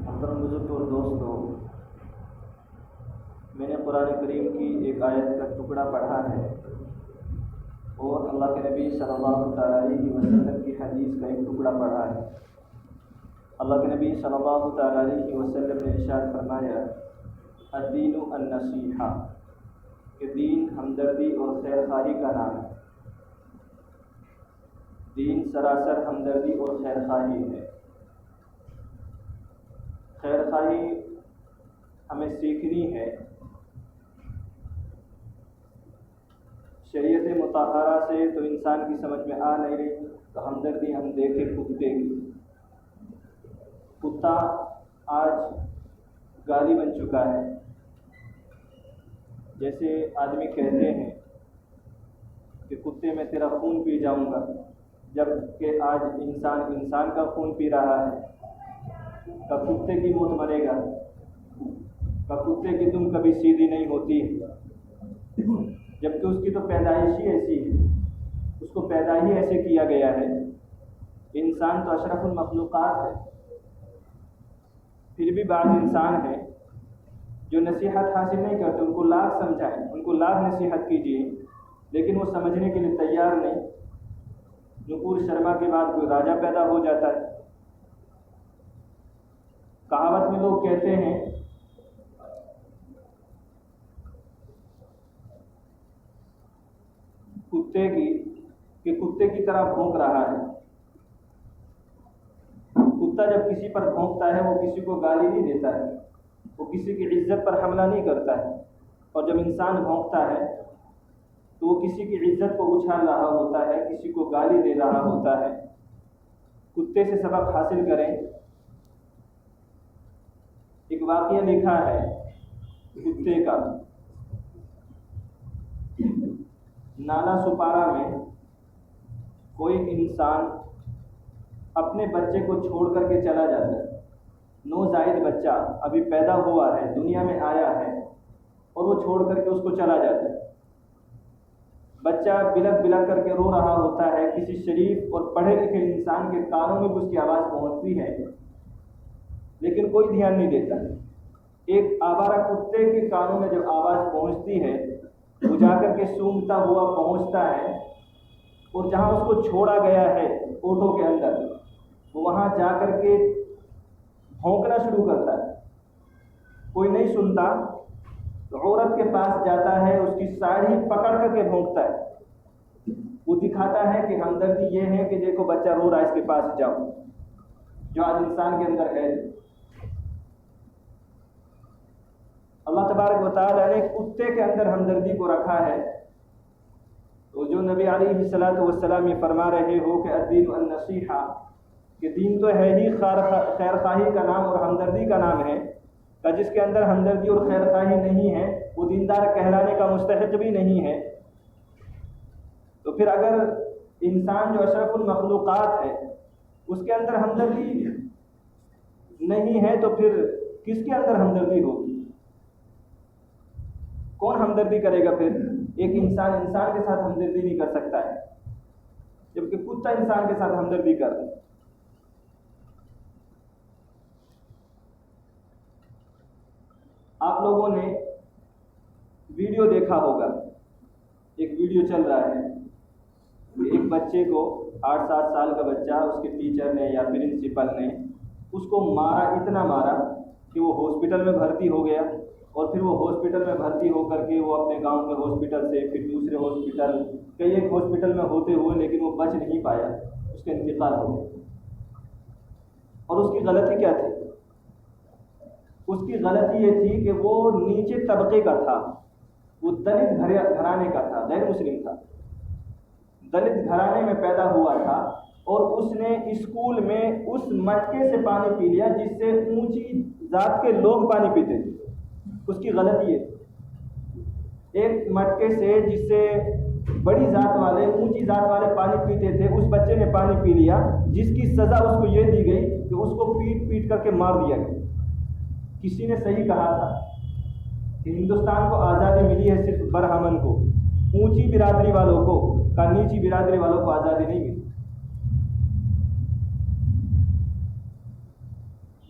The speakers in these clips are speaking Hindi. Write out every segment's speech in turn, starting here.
मोहतरम बुजुर्ग और दोस्तों, मैंने कुरान करीम की एक आयत का टुकड़ा पढ़ा है और अल्लाह के नबी सल्लल्लाहु अलैहि वसल्लम की हदीस का एक टुकड़ा पढ़ा है। अल्लाह के नबी सल्लल्लाहु अलैहि वसल्लम ने इरशाद फरमाया, अद्दीनु अन्नसीहा, कि दीन हमदर्दी और खैरखाही का नाम है। दीन सरासर हमदर्दी और खैरखाही है। खैरखाही हमें सीखनी है। शरीयत मुताहरा से तो इंसान की समझ में आ नहीं रही, तो हमदर्दी हम देखें कुत्ते की। कुत्ता आज गाली बन चुका है। जैसे आदमी कहते हैं कि कुत्ते मैं तेरा खून पी जाऊंगा, जबकि आज इंसान इंसान का खून पी रहा है। कब कुत्ते की मौत मरेगा, कब कुत्ते की दुम कभी सीधी नहीं होती, जबकि उसकी तो पैदाइश ही ऐसी है, उसको पैदा ही ऐसे किया गया है। इंसान तो अशरफुल मखलूक़ात है। फिर भी बाज़ इंसान है जो नसीहत हासिल नहीं करते, उनको लाख समझाएं, उनको लाख नसीहत कीजिए, लेकिन वो समझने के लिए तैयार नहीं। नुपुर शर्मा के बाद कोई राजा पैदा हो जाता है। कहावत में लोग कहते हैं कुत्ते की तरह भौंक रहा है। कुत्ता जब किसी पर भौंकता है वो किसी को गाली नहीं देता है, वो किसी की इज्जत पर हमला नहीं करता है। और जब इंसान भौंकता है तो वो किसी की इज्जत को उछाल रहा होता है, किसी को गाली दे रहा होता है। कुत्ते से सबक हासिल करें। एक वाक़या लिखा है कुत्ते का। नाला सुपारा में कोई इंसान अपने बच्चे को छोड़ करके चला जाता है। नौजायद बच्चा अभी पैदा हुआ है, दुनिया में आया है, और वो छोड़ करके उसको चला जाता है। बच्चा बिलक बिलक करके रो रहा होता है। किसी शरीफ और पढ़े लिखे इंसान के कानों में उसकी आवाज़ पहुंचती है, लेकिन कोई ध्यान नहीं देता। एक आवारा कुत्ते के कानों में जब आवाज़ पहुंचती है, वो जाकर के सूंघता हुआ पहुंचता है, और जहां उसको छोड़ा गया है ओटो के अंदर, वो वहां जाकर के भौंकना शुरू करता है। कोई नहीं सुनता तो औरत के पास जाता है, उसकी साड़ी पकड़ करके भौंकता है। वो दिखाता है कि हमदर्दी ये है कि देखो बच्चा रो रहा है, इसके पास जाओ, जो आज इंसान के अंदर है। अल्लाह तबारक व तआला ने कुत्ते के अंदर हमदर्दी को रखा है। तो जो नबी अलैहिस्सलातु वस्सलाम ये फरमा रहे हो कि अद्दीनु अन्नसीहा, कि दीन तो है ही खैरखाही का नाम और हमदर्दी का नाम है, का जिसके अंदर हमदर्दी और खैरखाही नहीं है वो दीनदार कहलाने का मुस्तहिक भी नहीं है। तो फिर अगर इंसान जो अशरफुल मखलूक़ात है उसके अंदर हमदर्दी नहीं है, तो फिर किसके अंदर हमदर्दी होगी? कौन हमदर्दी करेगा? फिर एक इंसान इंसान के साथ हमदर्दी नहीं कर सकता है, जबकि कुत्ता इंसान के साथ हमदर्दी कर रहा है। आप लोगों ने वीडियो देखा होगा, एक वीडियो चल रहा है। एक बच्चे को 8-7 साल का बच्चा, उसके टीचर ने या प्रिंसिपल ने उसको मारा, इतना मारा कि वो हॉस्पिटल में भर्ती हो गया। और फिर वो हॉस्पिटल में भर्ती होकर के वो अपने गांव के हॉस्पिटल से फिर दूसरे हॉस्पिटल, कई एक हॉस्पिटल में होते हुए लेकिन वो बच नहीं पाया, उसका इंतकाल हो गया। और उसकी गलती क्या थी? उसकी गलती ये थी कि वो नीचे तबके का था, वो दलित घराने का था, गैर मुस्लिम था, दलित घराने में पैदा हुआ था। और उसने स्कूल में उस मटके से पानी पी लिया जिससे ऊंची जात के लोग पानी पीते थे। उसकी गलती है। एक मटके से जिससे बड़ी जात वाले, ऊंची जात वाले पानी पीते थे, उस बच्चे ने पानी पी लिया, जिसकी सज़ा उसको ये दी गई कि उसको करके मार दिया गया। किसी ने सही कहा था कि हिंदुस्तान को आज़ादी मिली है सिर्फ बरहमन को, ऊंची बिरादरी वालों को, का नीची बिरादरी वालों को आज़ादी नहीं मिली।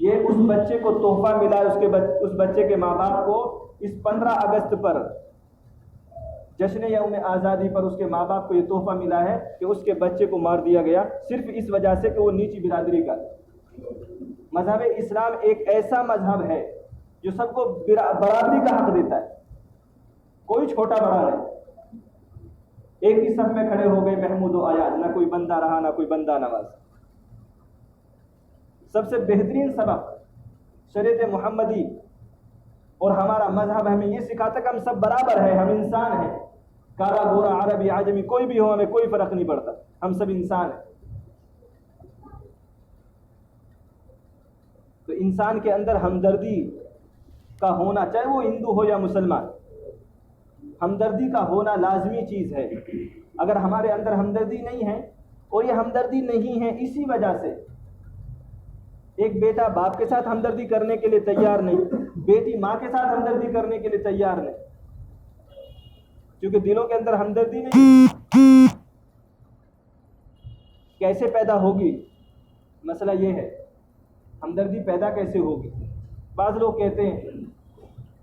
ये उस बच्चे को तोहफा मिला है, उस बच्चे के माँ बाप को इस 15 अगस्त पर जश्न यौम आज़ादी पर उसके माँ बाप को ये तोहफा मिला है कि उसके बच्चे को मार दिया गया सिर्फ इस वजह से कि वो नीची बिरादरी का। मजहब इस्लाम एक ऐसा मजहब है जो सबको बराबरी का हक देता है, कोई छोटा बड़ा नहीं। एक ही सब में खड़े हो गए महमूद व अयाज, ना कोई बंदा रहा ना कोई बंदा नवाज। सबसे बेहतरीन सबक शरीयत मोहम्मदी और हमारा मजहब हमें ये सिखाता कि हम सब बराबर हैं, हम इंसान हैं। काला गोरा अरबी आजमी कोई भी हो, हमें कोई फर्क नहीं पड़ता, हम सब इंसान हैं। तो इंसान के अंदर हमदर्दी का होना, चाहे वो हिंदू हो या मुसलमान, हमदर्दी का होना लाजमी चीज़ है। अगर हमारे अंदर हमदर्दी नहीं है, और ये हमदर्दी नहीं है इसी वजह से एक बेटा बाप के साथ हमदर्दी करने के लिए तैयार नहीं, बेटी माँ के साथ हमदर्दी करने के लिए तैयार नहीं, क्योंकि दिलों के अंदर हमदर्दी नहीं। कैसे पैदा होगी, मसला ये है, हमदर्दी पैदा कैसे होगी। बाज़ लोग कहते हैं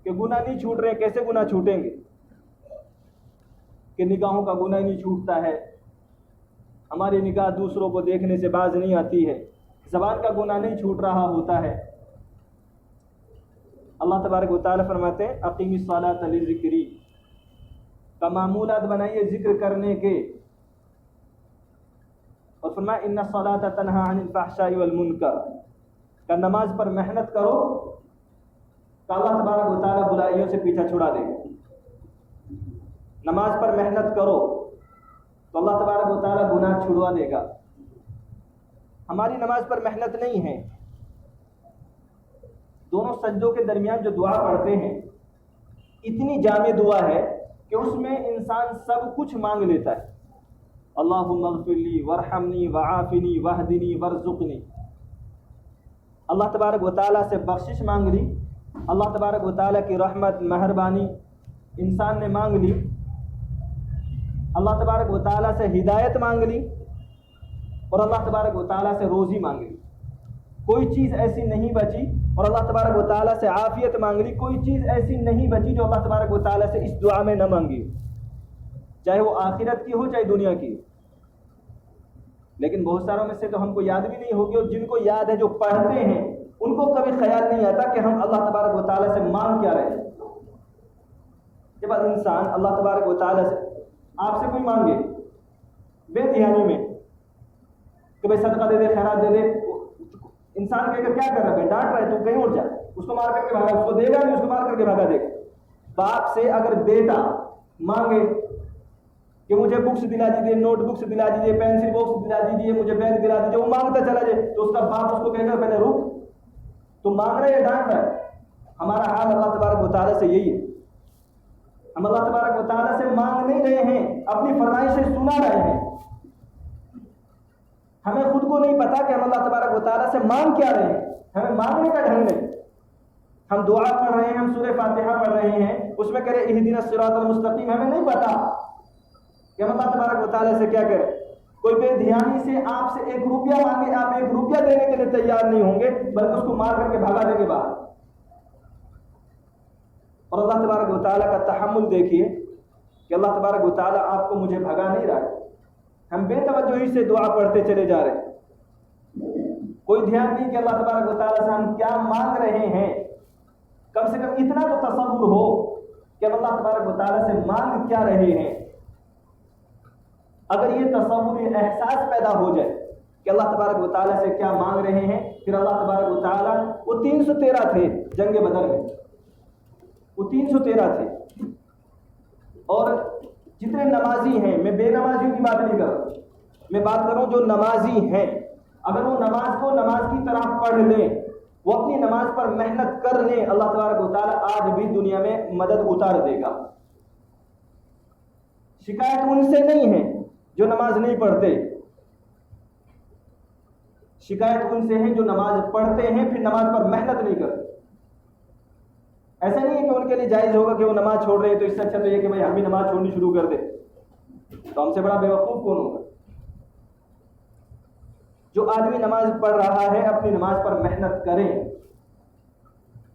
कि गुनाह नहीं छूट रहे, कैसे गुनाह छूटेंगे, कि निगाहों का गुनाह नहीं छूटता है, हमारी निगाह दूसरों को देखने से बाज नहीं आती है, ज़बान का गुनाह नहीं छूट रहा होता है। अल्लाह तबारक व तआला फरमाते हैं अक़ीमिस सलात लिज़िक्री, का मामूलात बनाइए जिक्र करने के, और फरमाया इन्ना सलात तन्हा अनिल फ़हशाई वल मुनकर, का नमाज पर मेहनत करो, का अल्लाह तबारक व तआला बुराइयों से पीछा छुड़ा देगा। नमाज पर मेहनत करो तो अल्लाह तबारक व तआला गुनाह छुड़वा देगा। हमारी नमाज पर मेहनत नहीं है। दोनों सज्जों के दरमियान जो दुआ पढ़ते हैं, इतनी जामे दुआ है कि उसमें इंसान सब कुछ मांग लेता है। अल्लाहुम्मा ग़फ़िरली वरहमनी वआफ़िनी वहदिनी वरज़ुक़नी, अल्लाह तबारक व तआला से बख्शिश मांग ली, अल्लाह तबारक व तआला की रहमत मेहरबानी इंसान ने मांग ली, अल्लाह तबारक व तआला से हिदायत मांग ली, और अल्लाह तबारक व तआला से रोज़ी मांग ली। कोई चीज़ ऐसी नहीं बची, और अल्लाह तबारक व तआला से आफ़ियत मांग ली, कोई चीज़ ऐसी नहीं बची जो अल्लाह तबारक व तआला से इस दुआ में न मांगी, चाहे वो आखिरत की हो चाहे दुनिया की। लेकिन बहुत सारों में से तो हमको याद भी नहीं होगी, और जिनको याद है जो पढ़ते हैं उनको कभी ख्याल नहीं आता कि हम अल्लाह तबारक व तआला से मांग क्या रहे हैं। जब इंसान अल्लाह तबारक व तआला से आपसे कोई मांगे बेध्यानी में कि भाई सदका दे दे, खैरात दे दे, इंसान कहेगा क्या कर रहा है, डांट रहा है, तू कहीं और जा, उसको मार करके भागा, उसको देगा नहीं, उसको मार करके भागा देगा। बाप से अगर बेटा मांगे कि मुझे बुक्स दिला दीजिए, नोटबुक्स दिला दीजिए, पेंसिल बॉक्स दिला दीजिए, मुझे बैग दिला दीजिए, वो मांगता चला जाए, तो उसका बाप उसको कहेगा पहले रुक, तो मांग रहा है या डांट रहा है। हमारा हाल अल्लाह तबारक व तआला से यही है। हम अल्लाह तबारक व तआला से मांग नहीं रहे हैं, अपनी फरमाइशें सुना रहे हैं। हमें खुद को नहीं पता कि हम अल्लाह तबारक व तआला से मांग क्या रहे हैं, हमें मांगने का ढंग नहीं। हम दुआ पढ़ रहे हैं, हम सूरह फातिहा पढ़ रहे हैं, उसमें कह रहे इहदिनस सिरातल मुस्तकीम, हमें नहीं पता कि हम अल्लाह तबारक व तआला से क्या करें। कोई बेध्यानी से आपसे 1 रुपया मांगे, आप 1 रुपया देने के लिए तैयार नहीं होंगे, बल्कि उसको मार करके भगा देंगे बाहर। और अल्लाह तबारक व तआला का तहम्मुल देखिए कि अल्लाह तबारक व तआला आपको मुझे भगा नहीं रहा है। हम बेतवज्जोही से दुआ पढ़ते चले जा रहे हैं, कोई ध्यान नहीं कि अल्लाह तबारक व तआला से हम क्या मांग रहे हैं। कम से कम इतना तो तसव्वुर हो कि हम अल्लाह तबारक व तआला से मांग क्या रहे हैं। अगर ये तसव्वुर, ये एहसास पैदा हो जाए कि अल्लाह तबारक व तआला से क्या मांग रहे हैं, फिर अल्लाह तबारक व तआला, वो 313 थे जंग बदर में, वो 313 थे। और जितने नमाजी हैं, मैं बेनमाजियों की बात नहीं कर रहा, मैं बात कर रहा हूँ जो नमाजी हैं, अगर वो नमाज को नमाज की तरह पढ़ लें, वो अपनी नमाज पर मेहनत कर लें, अल्लाह तबारक व तआला आज भी दुनिया में मदद उतार देगा। शिकायत उनसे नहीं है जो नमाज नहीं पढ़ते, शिकायत उनसे है जो नमाज पढ़ते हैं फिर नमाज पर मेहनत नहीं करते। ऐसा नहीं है कि उनके लिए जायज़ होगा कि वो नमाज छोड़ रहे हैं तो इससे अच्छा तो ये कि भाई हम भी नमाज छोड़नी शुरू कर दे, तो हमसे बड़ा बेवकूफ़ कौन होगा। जो आदमी नमाज पढ़ रहा है अपनी नमाज पर मेहनत करें,